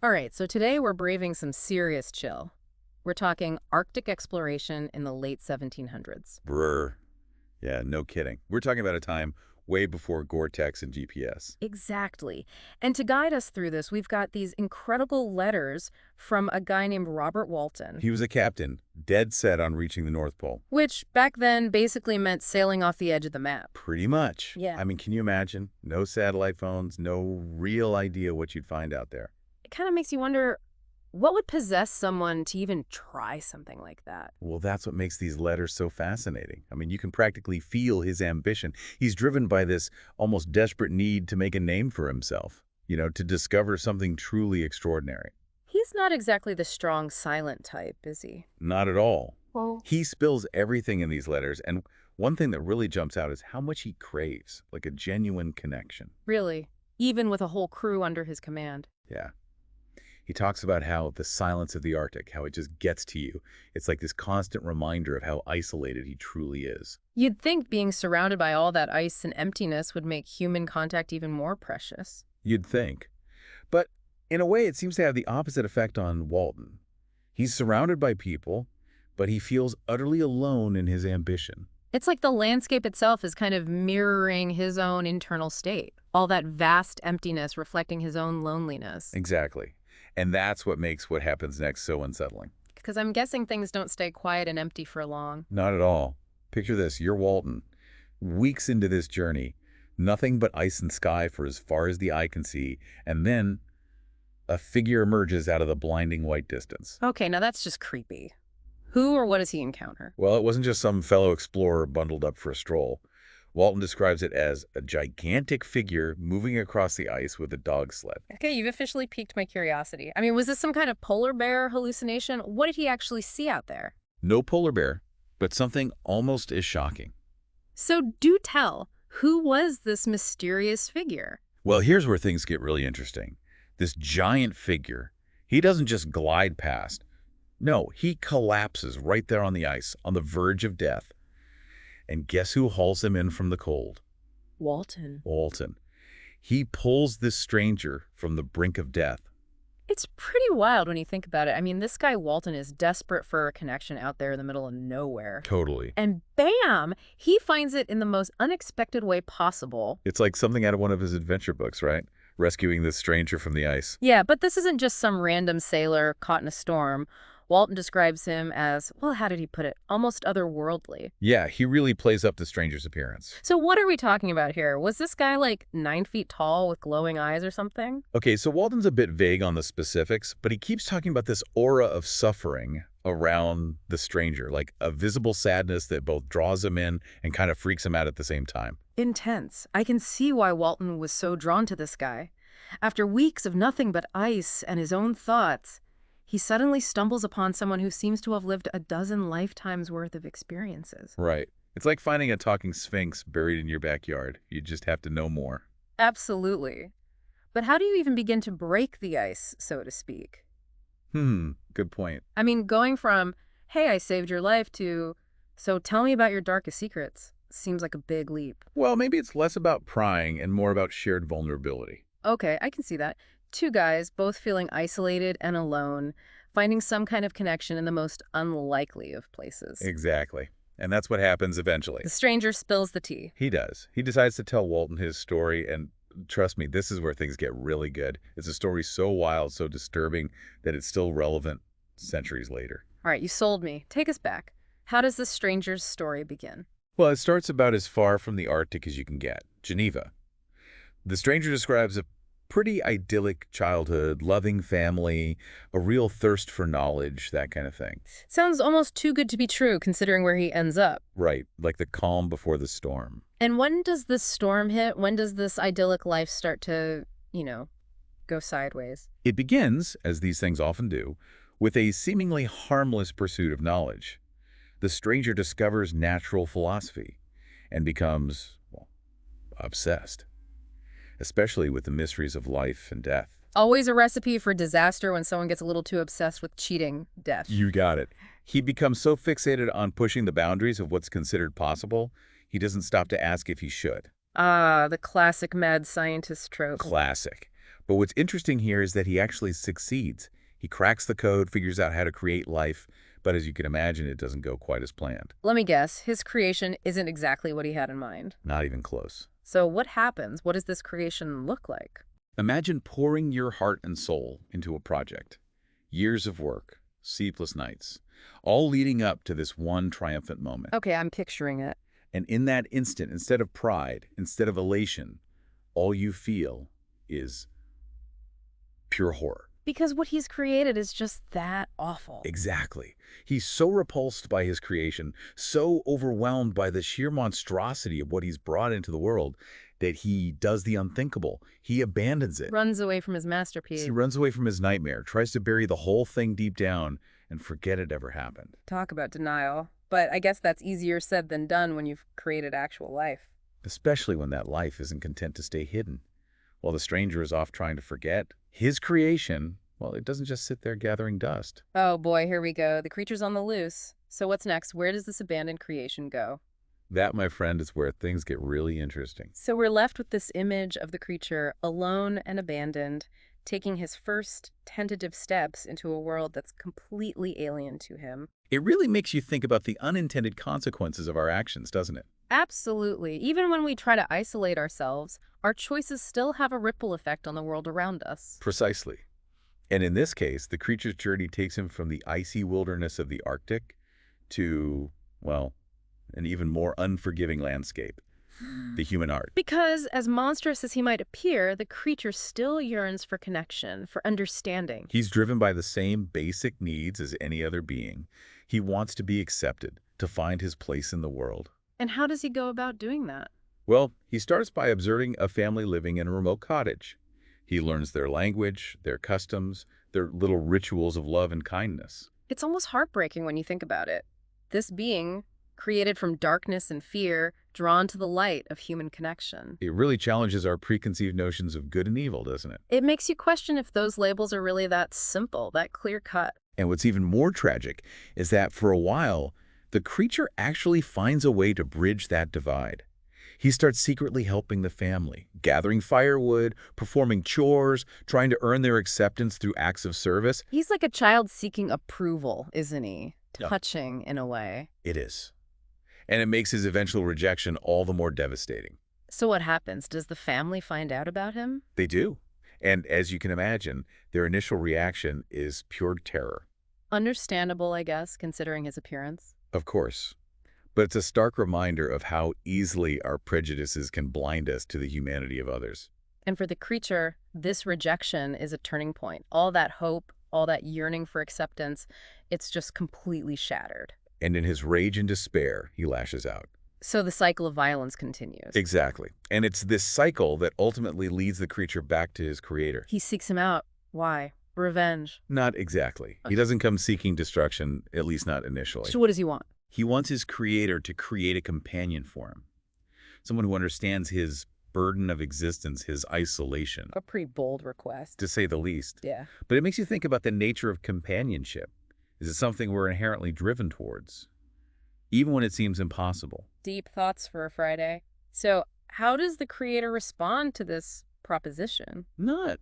All right, so today we're braving some serious chill. We're talking Arctic exploration in the late 1700s. Brr. Yeah, no kidding. We're talking about a time way before Gore-Tex and GPS. Exactly. And to guide us through this, we've got these incredible letters from a guy named Robert Walton, He was a captain, dead set on reaching the North Pole. which back then basically meant sailing off the edge of the map. Pretty much. Yeah. I mean, can you imagine? No satellite phones, no real idea what you'd find out there. It kind of makes you wonder what would possess someone to even try something like that? Well, that's what makes these letters so fascinating. I mean, you can practically feel his ambition. He's driven by this almost desperate need to make a name for himself, to discover something truly extraordinary. He's not exactly the strong, silent type, is he? Not at all. Well, He spills everything in these letters, and one thing that really jumps out is how much he craves, like a genuine connection. really, even with a whole crew under his command. Yeah. He talks about how the silence of the Arctic, how it just gets to you. It's like this constant reminder of how isolated he truly is. You'd think being surrounded by all that ice and emptiness would make human contact even more precious. You'd think. But in a way, it seems to have the opposite effect on Walton. He's surrounded by people, but he feels utterly alone in his ambition. It's like the landscape itself is kind of mirroring his own internal state, all that vast emptiness reflecting his own loneliness. Exactly. And that's what makes what happens next so unsettling. Because I'm guessing things don't stay quiet and empty for long. Not at all. Picture this, you're Walton. Weeks into this journey, nothing but ice and sky for as far as the eye can see, and then a figure emerges out of the blinding white distance. Okay, now that's just creepy. Who or what does he encounter? Well, it wasn't just some fellow explorer bundled up for a stroll. Walton describes it as a gigantic figure moving across the ice with a dog sled. Okay, you've officially piqued my curiosity. I mean, was this some kind of polar bear hallucination? What did he actually see out there? No polar bear, but something almost as shocking. So do tell, who was this mysterious figure? Well, here's where things get really interesting. This giant figure, he doesn't just glide past. No, he collapses right there on the ice, on the verge of death. And guess who hauls him in from the cold? Walton. Walton. He pulls this stranger from the brink of death. It's pretty wild when you think about it. I mean, this guy Walton is desperate for a connection out there in the middle of nowhere. Totally. And bam, he finds it in the most unexpected way possible. It's like something out of one of his adventure books, right? Rescuing this stranger from the ice. Yeah, but this isn't just some random sailor caught in a storm. Walton describes him as, well, how did he put it? Almost otherworldly. Yeah, he really plays up the stranger's appearance. So what are we talking about here? Was this guy like 9 feet tall with glowing eyes or something? Okay, so Walton's a bit vague on the specifics, but he keeps talking about this aura of suffering around the stranger, like a visible sadness that both draws him in and kind of freaks him out at the same time. Intense. I can see why Walton was so drawn to this guy. After weeks of nothing but ice and his own thoughts, he suddenly stumbles upon someone who seems to have lived a dozen lifetimes worth of experiences. Right. It's like finding a talking sphinx buried in your backyard. You just have to know more. Absolutely. But how do you even begin to break the ice, so to speak? Good point. I mean, going from, hey, I saved your life to, so tell me about your darkest secrets, seems like a big leap. Well, maybe it's less about prying and more about shared vulnerability. Okay, I can see that. Two guys, both feeling isolated and alone, finding some kind of connection in the most unlikely of places. Exactly. And that's what happens eventually. The stranger spills the tea. He does. He decides to tell Walton his story, and trust me, this is where things get really good. It's a story so wild, so disturbing, that it's still relevant centuries later. All right, you sold me. Take us back. How does the stranger's story begin? Well, it starts about as far from the Arctic as you can get, Geneva. The stranger describes a pretty idyllic childhood, loving family, a real thirst for knowledge, that kind of thing. Sounds almost too good to be true, considering where he ends up. Right, like the calm before the storm. And when does this storm hit? When does this idyllic life start to, go sideways? It begins, as these things often do, with a seemingly harmless pursuit of knowledge. The stranger discovers natural philosophy and becomes, well, obsessed, especially with the mysteries of life and death. Always a recipe for disaster when someone gets a little too obsessed with cheating, death. You got it. He becomes so fixated on pushing the boundaries of what's considered possible, he doesn't stop to ask if he should. Ah, the classic mad scientist trope. Classic. But what's interesting here is that he actually succeeds. He cracks the code, figures out how to create life, but as you can imagine, it doesn't go quite as planned. Let me guess, his creation isn't exactly what he had in mind. Not even close. So what happens? What does this creation look like? Imagine pouring your heart and soul into a project. Years of work, sleepless nights, all leading up to this one triumphant moment. Okay, I'm picturing it. And in that instant, instead of pride, instead of elation, all you feel is pure horror. Because what he's created is just that awful. Exactly. He's so repulsed by his creation, so overwhelmed by the sheer monstrosity of what he's brought into the world, that he does the unthinkable. He abandons it. Runs away from his masterpiece. He runs away from his nightmare, tries to bury the whole thing deep down, and forget it ever happened. Talk about denial. But I guess that's easier said than done when you've created actual life. Especially when that life isn't content to stay hidden. While the stranger is off trying to forget, his creation, well, it doesn't just sit there gathering dust. Oh boy, here we go. The creature's on the loose. So what's next? Where does this abandoned creation go? That, my friend, is where things get really interesting. So we're left with this image of the creature, alone and abandoned, taking his first tentative steps into a world that's completely alien to him. It really makes you think about the unintended consequences of our actions, doesn't it? Absolutely. Even when we try to isolate ourselves, our choices still have a ripple effect on the world around us. Precisely. And in this case, the creature's journey takes him from the icy wilderness of the Arctic to, well, an even more unforgiving landscape, the human heart. Because, as monstrous as he might appear, the creature still yearns for connection, for understanding. He's driven by the same basic needs as any other being. He wants to be accepted, to find his place in the world. And how does he go about doing that? Well, he starts by observing a family living in a remote cottage. He learns their language, their customs, their little rituals of love and kindness. It's almost heartbreaking when you think about it. This being, created from darkness and fear, drawn to the light of human connection. It really challenges our preconceived notions of good and evil, doesn't it? It makes you question if those labels are really that simple, that clear-cut. And what's even more tragic is that for a while, the creature actually finds a way to bridge that divide. He starts secretly helping the family, gathering firewood, performing chores, trying to earn their acceptance through acts of service. He's like a child seeking approval, isn't he? Yeah. Touching, in a way. It is. And it makes his eventual rejection all the more devastating. So what happens? Does the family find out about him? They do. And as you can imagine, their initial reaction is pure terror. Understandable, I guess, considering his appearance. Of course. But it's a stark reminder of how easily our prejudices can blind us to the humanity of others. And for the creature, this rejection is a turning point. All that hope, all that yearning for acceptance, it's just completely shattered. And in his rage and despair, he lashes out. So the cycle of violence continues. Exactly. And it's this cycle that ultimately leads the creature back to his creator. He seeks him out. Why? Revenge. Not exactly. He doesn't come seeking destruction, at least not initially. So what does he want? He wants his creator to create a companion for him. Someone who understands his burden of existence, his isolation. A pretty bold request. To say the least. Yeah. But it makes you think about the nature of companionship. Is it something we're inherently driven towards, even when it seems impossible? Deep thoughts for a Friday. So how does the creator respond to this proposition? Not,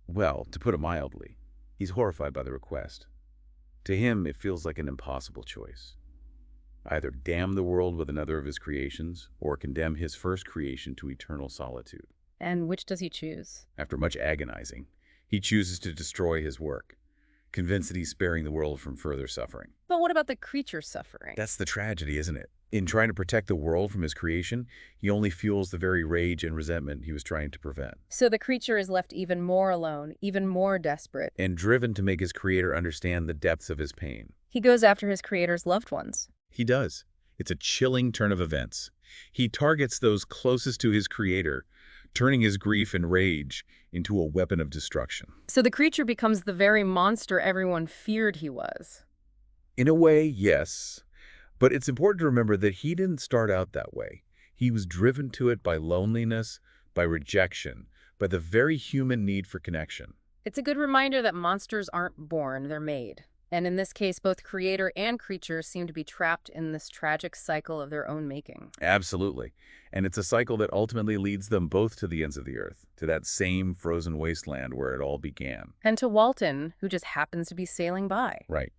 well, to put it mildly, he's horrified by the request. To him, it feels like an impossible choice. Either damn the world with another of his creations, or condemn his first creation to eternal solitude. And which does he choose? After much agonizing, he chooses to destroy his work, convinced that he's sparing the world from further suffering. But what about the creature's suffering? That's the tragedy, isn't it? In trying to protect the world from his creation, he only fuels the very rage and resentment he was trying to prevent. So the creature is left even more alone, even more desperate. And driven to make his creator understand the depths of his pain. He goes after his creator's loved ones. He does. It's a chilling turn of events. He targets those closest to his creator, turning his grief and rage into a weapon of destruction. So the creature becomes the very monster everyone feared he was. In a way, yes. But it's important to remember that he didn't start out that way. He was driven to it by loneliness, by rejection, by the very human need for connection. It's a good reminder that monsters aren't born, they're made. And in this case, both creator and creature seem to be trapped in this tragic cycle of their own making. Absolutely. And it's a cycle that ultimately leads them both to the ends of the earth, to that same frozen wasteland where it all began. And to Walton, who just happens to be sailing by. Right.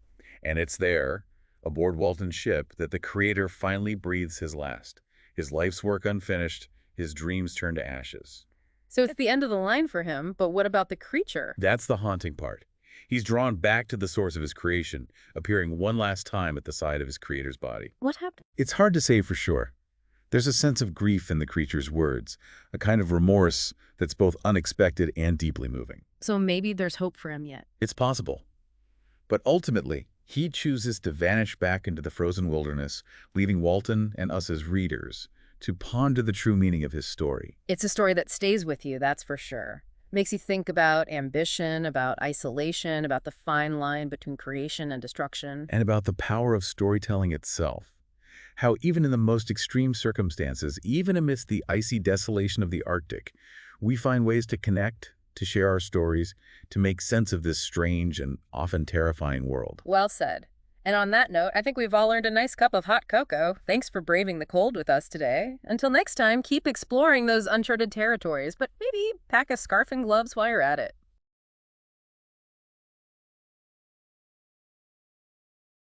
And it's there, aboard Walton's ship, that the creator finally breathes his last. His life's work unfinished, his dreams turn to ashes. So it's the end of the line for him, but what about the creature? That's the haunting part. He's drawn back to the source of his creation, appearing one last time at the side of his creator's body. What happened? It's hard to say for sure. There's a sense of grief in the creature's words, a kind of remorse that's both unexpected and deeply moving. So maybe there's hope for him yet. It's possible. But ultimately, he chooses to vanish back into the frozen wilderness, leaving Walton and us as readers to ponder the true meaning of his story. It's a story that stays with you, that's for sure. Makes you think about ambition, about isolation, about the fine line between creation and destruction. And about the power of storytelling itself. How even in the most extreme circumstances, even amidst the icy desolation of the Arctic, we find ways to connect, to share our stories, to make sense of this strange and often terrifying world. Well said. And on that note, I think we've all earned a nice cup of hot cocoa. Thanks for braving the cold with us today. Until next time, keep exploring those uncharted territories, but maybe pack a scarf and gloves while you're at it.